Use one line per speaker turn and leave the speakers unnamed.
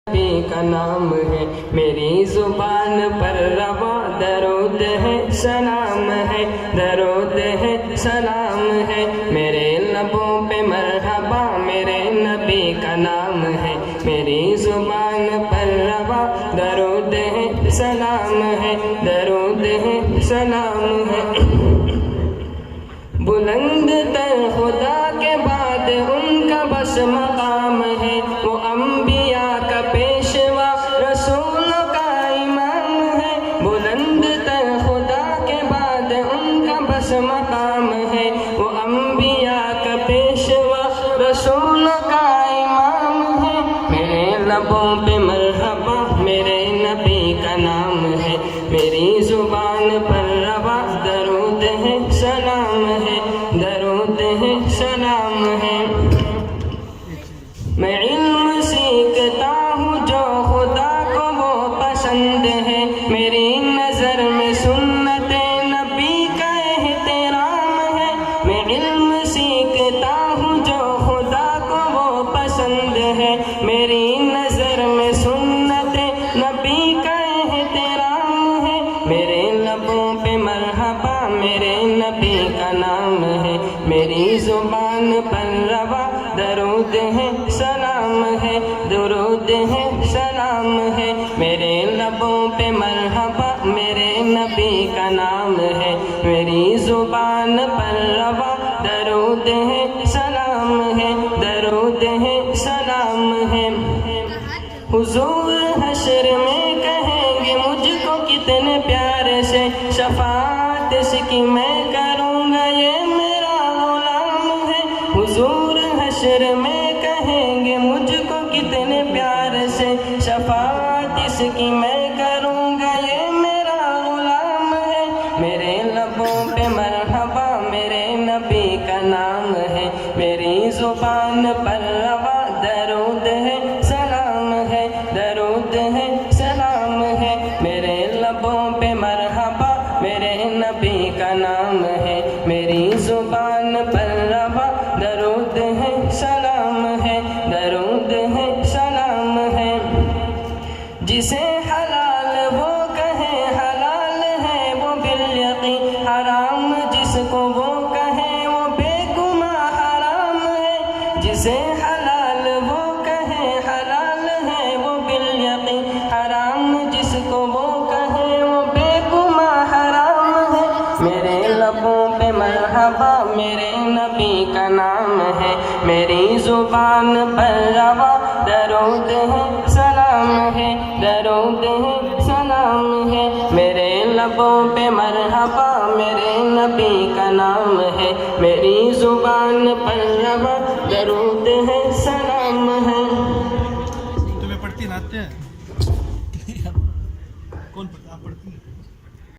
نبی کا نام ہے، میری زبان پر روا درود ہے، سلام ہے، درود ہے، سلام ہے، میرے لبوں پہ مرحبا میرے نبی کا نام ہے، میری زبان پر روا درود ہے، سلام ہے، درود ہے، سلام ہے۔ بلند تر خدا کے بعد ان کا بس مقام ہے، وہ انبیاء کا پیشوا رسولوں کا امام ہے، بلند تر خدا کے بعد ان کا بس مقام ہے، وہ انبیاء کا پیشوا رسولوں کا امام ہے، میرے لبوں پہ مرحبا میرے نبی کا نام ہے، میری زبان پر روا درود ہے، سلام ہے، درود ہے، سلام ہے۔ میں علم سیکھتا ہوں جو خدا کو وہ پسند ہے، میری نظر میں سنت نبی کا احترام ہے، میں علم سیکھتا ہوں جو خدا کو وہ پسند ہے، میری نظر میں سنت نبی کا احترام ہے، میرے لبوں پہ مرحبا میرے نبی کا نام ہے، میری زبان پر روا درود ہے، سلام ہے، درود ہے، سلام ہے، میرے لبوں پہ مرحبا میرے نبی کا نام ہے، میری زبان پر روا درود ہے، سلام ہے، درود ہے، سلام ہے۔ حضور حشر میں کہیں گے مجھ کو کتنے پیار سے، شفاعت اس کی میں کروں گا یہ میرا غلام ہے، حضور حشر میں کہیں گے مجھ کو کتنے پیار سے، شفاعت اس کی میں کروں گا یہ میرا غلام ہے، میرے لبوں پہ مرحبا میرے نبی کا نام ہے، میری زبان پر روا درود ہے، سلام ہے، درود ہے، سلام ہے، میرے لبوں پہ مرحبا میرے نبی کا نام ہے، میری زبان پر روا درود ہے، سلام ہے، درود ہے، سلام ہے۔ جسے حلال وہ کہے حلال ہے وہ بالیقین حرام، جس کو وہ کہے وہ بے گناہ حرام ہے، جسے حلال وہ کہے حلال ہے وہ بالیقین حرام، جس کو وہ کہے وہ بے گناہ حرام ہے، میرے لبوں پہ مرحبا میرے نبی کا نام ہے، میری زبان پر روا درود ہے، سلام ہے، درود ہے، سلام ہے، میرے لبوں پہ مرحبا میرے نبی کا نام ہے، میری زبان پر روا درود ہے، سلام ہے۔
تمہیں پڑھتی ناتے ہیں کون پڑھتا؟ آپ پڑھتی ہیں؟